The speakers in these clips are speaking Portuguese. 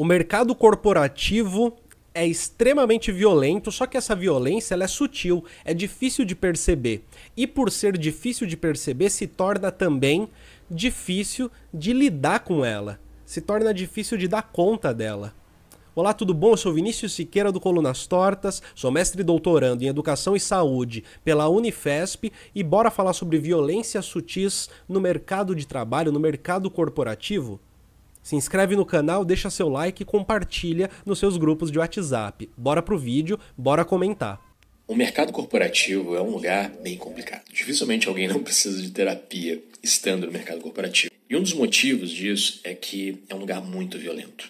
O mercado corporativo é extremamente violento, só que essa violência ela é sutil, é difícil de perceber. E por ser difícil de perceber, se torna também difícil de lidar com ela. Se torna difícil de dar conta dela. Olá, tudo bom? Eu sou Vinícius Siqueira do Colunas Tortas, sou mestre e doutorando em Educação e Saúde pela Unifesp e bora falar sobre violências sutis no mercado de trabalho, no mercado corporativo? Se inscreve no canal, deixa seu like e compartilha nos seus grupos de WhatsApp. Bora pro vídeo, bora comentar. O mercado corporativo é um lugar bem complicado. Dificilmente alguém não precisa de terapia estando no mercado corporativo. E um dos motivos disso é que é um lugar muito violento.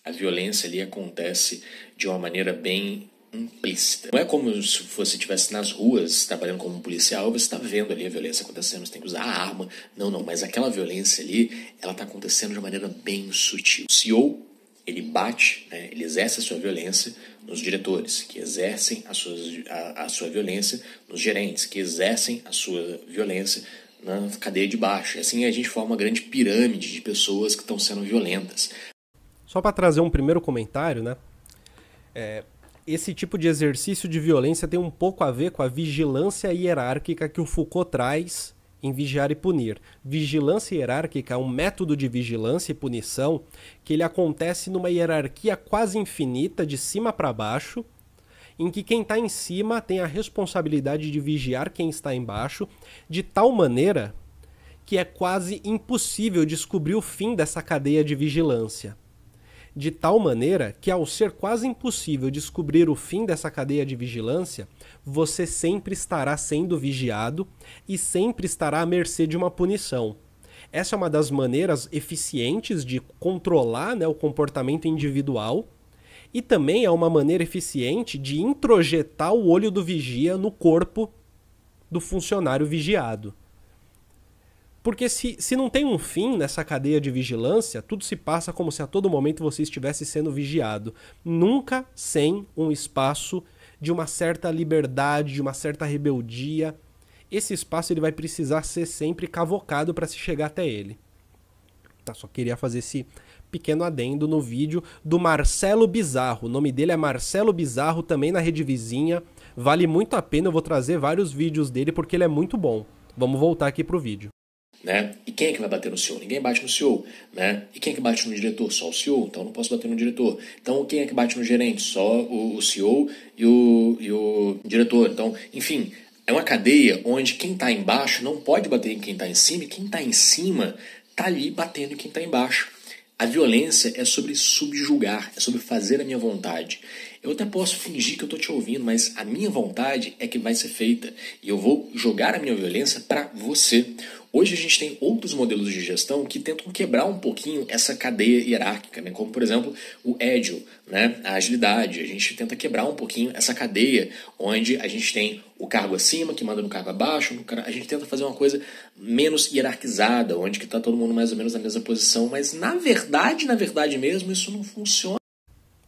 A violência ali acontece de uma maneira bem implícita. Não é como se você estivesse nas ruas trabalhando como um policial, você está vendo ali a violência acontecendo, você tem que usar a arma. Não, mas aquela violência ali, ela está acontecendo de uma maneira bem sutil. O CEO, ele bate, né, ele exerce a sua violência nos diretores, que exercem a sua violência nos gerentes, que exercem a sua violência na cadeia de baixo. E assim a gente forma uma grande pirâmide de pessoas que estão sendo violentas. Só para trazer um primeiro comentário, né? Esse tipo de exercício de violência tem um pouco a ver com a vigilância hierárquica que o Foucault traz em Vigiar e Punir. Vigilância hierárquica é um método de vigilância e punição que ele acontece numa hierarquia quase infinita, de cima para baixo, em que quem está em cima tem a responsabilidade de vigiar quem está embaixo, de tal maneira que é quase impossível descobrir o fim dessa cadeia de vigilância. De tal maneira que, ao ser quase impossível descobrir o fim dessa cadeia de vigilância, você sempre estará sendo vigiado e sempre estará à mercê de uma punição. Essa é uma das maneiras eficientes de controlar, né, o comportamento individual e também é uma maneira eficiente de introjetar o olho do vigia no corpo do funcionário vigiado. Porque se não tem um fim nessa cadeia de vigilância, tudo se passa como se a todo momento você estivesse sendo vigiado. Nunca sem um espaço de uma certa liberdade, de uma certa rebeldia. Esse espaço ele vai precisar ser sempre cavocado para se chegar até ele. Tá, só queria fazer esse pequeno adendo no vídeo do Marcelo Bizarro. O nome dele é Marcelo Bizarro, também na Rede Vizinha. Vale muito a pena, eu vou trazer vários vídeos dele porque ele é muito bom. Vamos voltar aqui pro vídeo. Né? E quem é que vai bater no CEO? Ninguém bate no CEO. Né? E quem é que bate no diretor? Só o CEO. Então eu não posso bater no diretor. Então quem é que bate no gerente? Só o CEO e o diretor. Então, enfim, é uma cadeia onde quem está embaixo não pode bater em quem está em cima e quem está em cima está ali batendo em quem está embaixo. A violência é sobre subjugar, é sobre fazer a minha vontade. Eu até posso fingir que eu estou te ouvindo, mas a minha vontade é que vai ser feita. E eu vou jogar a minha violência para você. Hoje a gente tem outros modelos de gestão que tentam quebrar um pouquinho essa cadeia hierárquica, né? Como, por exemplo, o Agile, né? A agilidade. A gente tenta quebrar um pouquinho essa cadeia, onde a gente tem o cargo acima, que manda no cargo abaixo. A gente tenta fazer uma coisa menos hierarquizada, onde que está todo mundo mais ou menos na mesma posição. Mas, na verdade mesmo, isso não funciona.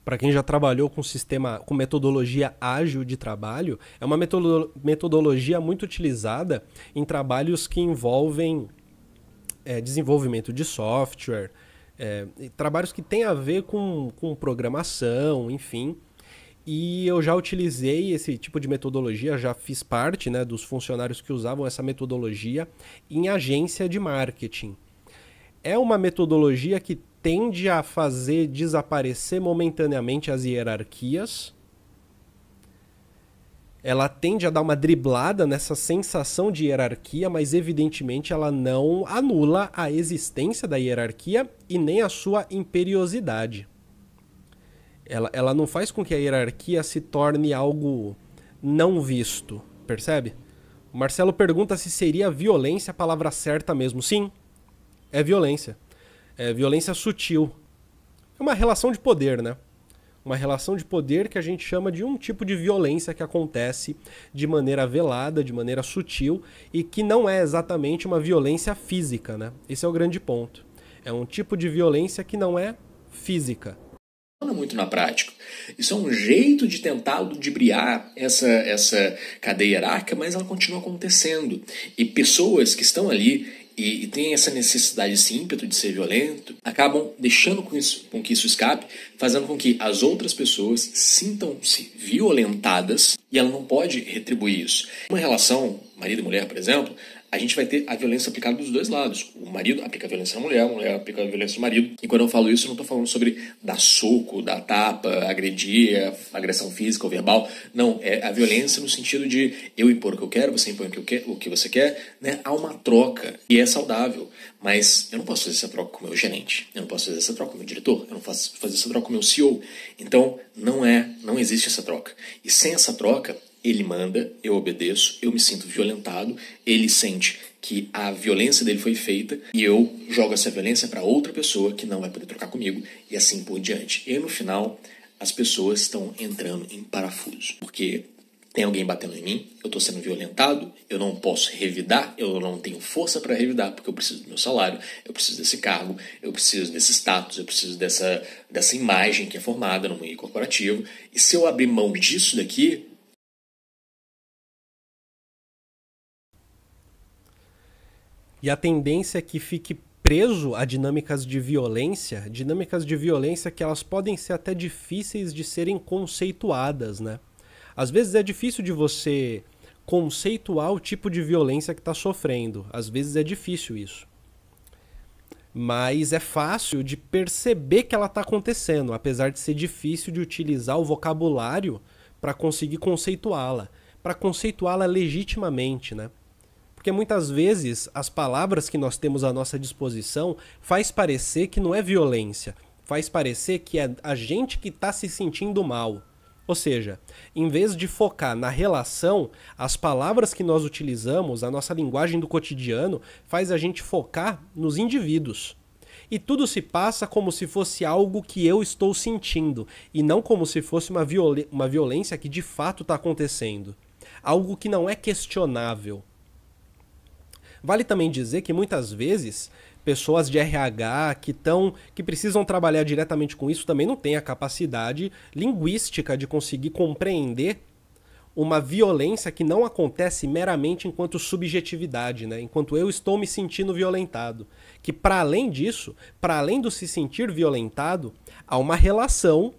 Para quem já trabalhou com metodologia ágil de trabalho, é uma metodologia muito utilizada em trabalhos que envolvem desenvolvimento de software, trabalhos que têm a ver com programação, enfim. E eu já utilizei esse tipo de metodologia, já fiz parte, né, dos funcionários que usavam essa metodologia em agência de marketing. É uma metodologia que tende a fazer desaparecer momentaneamente as hierarquias. Ela tende a dar uma driblada nessa sensação de hierarquia, mas evidentemente ela não anula a existência da hierarquia e nem a sua imperiosidade. Ela não faz com que a hierarquia se torne algo não visto, percebe? O Marcelo pergunta se seria violência a palavra certa mesmo. Sim, é violência. É violência sutil. É uma relação de poder, né? Uma relação de poder que a gente chama de um tipo de violência que acontece de maneira velada, de maneira sutil e que não é exatamente uma violência física, né? Esse é o grande ponto. É um tipo de violência que não é física. Muito na prática. Isso é um jeito de tentar ludibriar essa cadeia hierárquica, mas ela continua acontecendo. E pessoas que estão ali e tem essa necessidade, esse ímpeto de ser violento, acabam deixando com que isso escape, fazendo com que as outras pessoas sintam-se violentadas e ela não pode retribuir isso. Uma relação marido e mulher, por exemplo, a gente vai ter a violência aplicada dos dois lados. O marido aplica a violência na mulher, a mulher aplica a violência no marido. E quando eu falo isso, eu não estou falando sobre dar soco, dar tapa, agredir, agressão física ou verbal. Não, é a violência no sentido de eu impor o que eu quero, você impõe o que você quer. Né? Há uma troca e é saudável. Mas eu não posso fazer essa troca com o meu gerente. Eu não posso fazer essa troca com o meu diretor. Eu não posso fazer essa troca com o meu CEO. Então, não existe essa troca. E sem essa troca, ele manda, eu obedeço, eu me sinto violentado, ele sente que a violência dele foi feita e eu jogo essa violência para outra pessoa que não vai poder trocar comigo e assim por diante. E no final, as pessoas estão entrando em parafuso, porque tem alguém batendo em mim, eu estou sendo violentado, eu não posso revidar, eu não tenho força para revidar porque eu preciso do meu salário, eu preciso desse cargo, eu preciso desse status, eu preciso dessa imagem que é formada no meio corporativo. E se eu abrir mão disso daqui, e a tendência é que fique preso a dinâmicas de violência que elas podem ser até difíceis de serem conceituadas, né? Às vezes é difícil de você conceituar o tipo de violência que está sofrendo. Às vezes é difícil isso. Mas é fácil de perceber que ela está acontecendo, apesar de ser difícil de utilizar o vocabulário para conseguir conceituá-la. Para conceituá-la legitimamente, né? Porque muitas vezes as palavras que nós temos à nossa disposição faz parecer que não é violência, faz parecer que é a gente que está se sentindo mal. Ou seja, em vez de focar na relação, as palavras que nós utilizamos, a nossa linguagem do cotidiano, faz a gente focar nos indivíduos. E tudo se passa como se fosse algo que eu estou sentindo, e não como se fosse uma violência que de fato está acontecendo. Algo que não é questionável. Vale também dizer que muitas vezes pessoas de RH que precisam trabalhar diretamente com isso também não têm a capacidade linguística de conseguir compreender uma violência que não acontece meramente enquanto subjetividade, né? Enquanto eu estou me sentindo violentado. Que para além disso, para além do se sentir violentado, há uma relação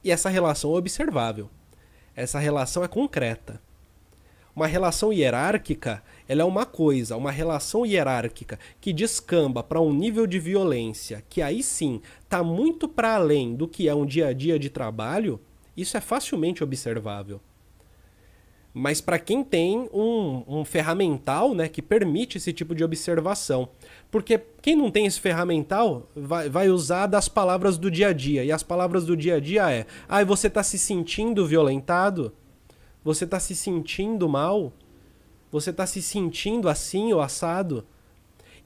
e essa relação é observável. Essa relação é concreta. Uma relação hierárquica, ela é uma coisa, uma relação hierárquica que descamba para um nível de violência que aí sim está muito para além do que é um dia a dia de trabalho, isso é facilmente observável. Mas para quem tem um ferramental, né, que permite esse tipo de observação. Porque quem não tem esse ferramental vai usar das palavras do dia a dia. E as palavras do dia a dia é: você está se sentindo violentado? Você está se sentindo mal? Você está se sentindo assim ou assado?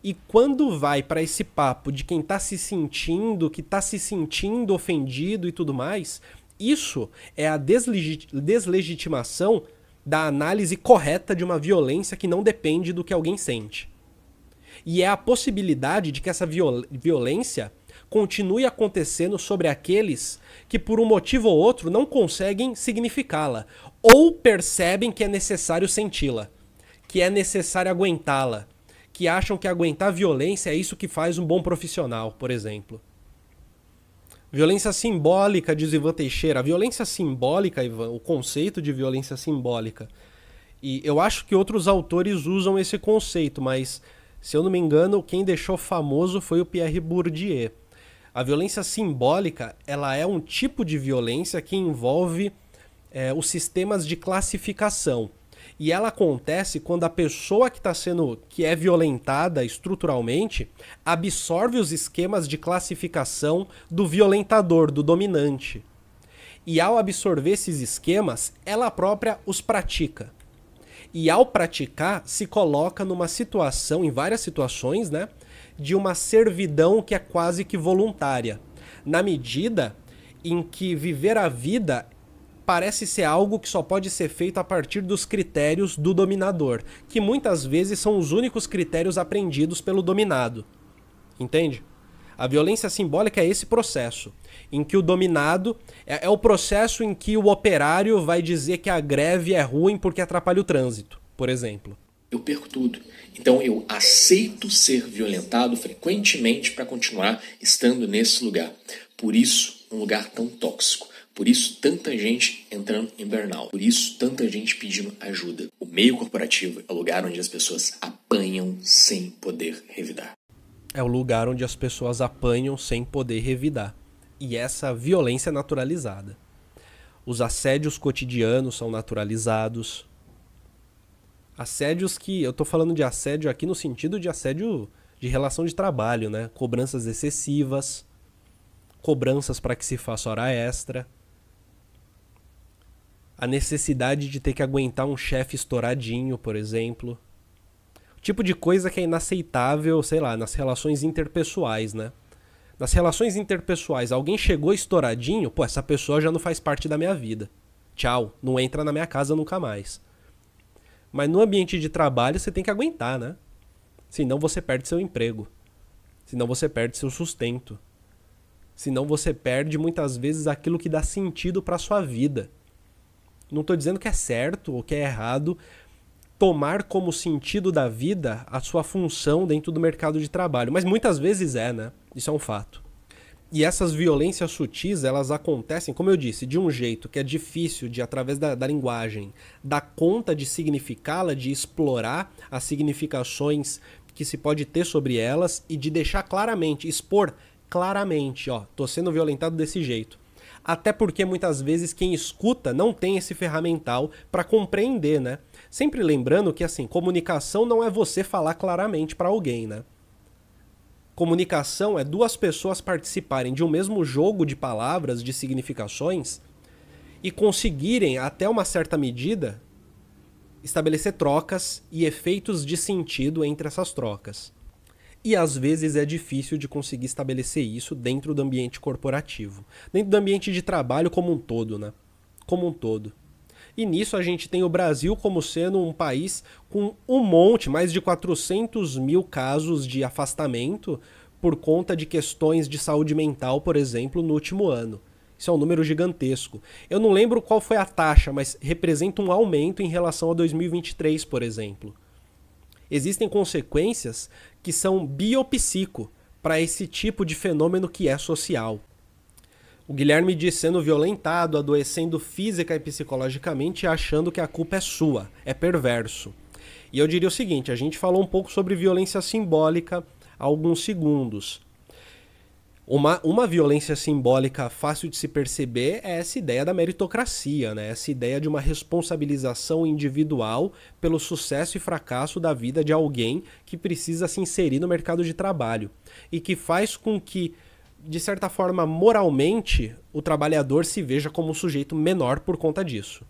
E quando vai para esse papo de quem está se sentindo, que está se sentindo ofendido e tudo mais, isso é a deslegitimação da análise correta de uma violência que não depende do que alguém sente. E é a possibilidade de que essa violência continue acontecendo sobre aqueles que por um motivo ou outro não conseguem significá-la, ou percebem que é necessário senti-la, que é necessário aguentá-la, que acham que aguentar violência é isso que faz um bom profissional, por exemplo. Violência simbólica, diz Ivan Teixeira. A violência simbólica, Ivan, o conceito de violência simbólica. E eu acho que outros autores usam esse conceito, mas, se eu não me engano, quem deixou famoso foi o Pierre Bourdieu. A violência simbólica, ela é um tipo de violência que envolve os sistemas de classificação. E ela acontece quando a pessoa que é violentada estruturalmente absorve os esquemas de classificação do violentador, do dominante. E ao absorver esses esquemas, ela própria os pratica. E ao praticar, se coloca numa situação, em várias situações, né, de uma servidão que é quase que voluntária. Na medida em que viver a vida parece ser algo que só pode ser feito a partir dos critérios do dominador, que muitas vezes são os únicos critérios aprendidos pelo dominado. Entende? A violência simbólica é esse processo, em que o dominado é o processo em que o operário vai dizer que a greve é ruim porque atrapalha o trânsito, por exemplo. eu perco tudo. Então eu aceito ser violentado frequentemente para continuar estando nesse lugar. Por isso, um lugar tão tóxico. Por isso, tanta gente entrando em burnout. Por isso, tanta gente pedindo ajuda. O meio corporativo é o lugar onde as pessoas apanham sem poder revidar. É o lugar onde as pessoas apanham sem poder revidar. E essa violência é naturalizada. Os assédios cotidianos são naturalizados. Assédios que... Eu tô falando de assédio aqui no sentido de assédio de relação de trabalho, né? Cobranças excessivas, cobranças para que se faça hora extra, a necessidade de ter que aguentar um chefe estouradinho, por exemplo. O tipo de coisa que é inaceitável, sei lá, nas relações interpessoais, né? Nas relações interpessoais, alguém chegou estouradinho, pô, essa pessoa já não faz parte da minha vida. Tchau, não entra na minha casa nunca mais. Mas no ambiente de trabalho você tem que aguentar, né? Senão você perde seu emprego. Senão você perde seu sustento. Senão você perde muitas vezes aquilo que dá sentido para sua vida. Não estou dizendo que é certo ou que é errado tomar como sentido da vida a sua função dentro do mercado de trabalho. Mas muitas vezes é, né? Isso é um fato. E essas violências sutis, elas acontecem, como eu disse, de um jeito que é difícil de, através da linguagem, dar conta de significá-la, de explorar as significações que se pode ter sobre elas e de deixar claramente, expor claramente, ó, tô sendo violentado desse jeito. Até porque muitas vezes quem escuta não tem esse ferramental para compreender, né? Sempre lembrando que, assim, comunicação não é você falar claramente para alguém, né? Comunicação é duas pessoas participarem de um mesmo jogo de palavras, de significações, e conseguirem, até uma certa medida, estabelecer trocas e efeitos de sentido entre essas trocas. E às vezes é difícil de conseguir estabelecer isso dentro do ambiente corporativo. Dentro do ambiente de trabalho como um todo, né? Como um todo. E nisso a gente tem o Brasil como sendo um país com um monte, mais de 400 mil casos de afastamento por conta de questões de saúde mental, por exemplo, no último ano. Isso é um número gigantesco. Eu não lembro qual foi a taxa, mas representa um aumento em relação a 2023, por exemplo. Existem consequências que são biopsico para esse tipo de fenômeno que é social. O Guilherme diz sendo violentado, adoecendo física e psicologicamente, achando que a culpa é sua, é perverso. E eu diria o seguinte, a gente falou um pouco sobre violência simbólica há alguns segundos. Uma violência simbólica fácil de se perceber é essa ideia da meritocracia, né? Essa ideia de uma responsabilização individual pelo sucesso e fracasso da vida de alguém que precisa se inserir no mercado de trabalho e que faz com que, de certa forma, moralmente, o trabalhador se veja como um sujeito menor por conta disso.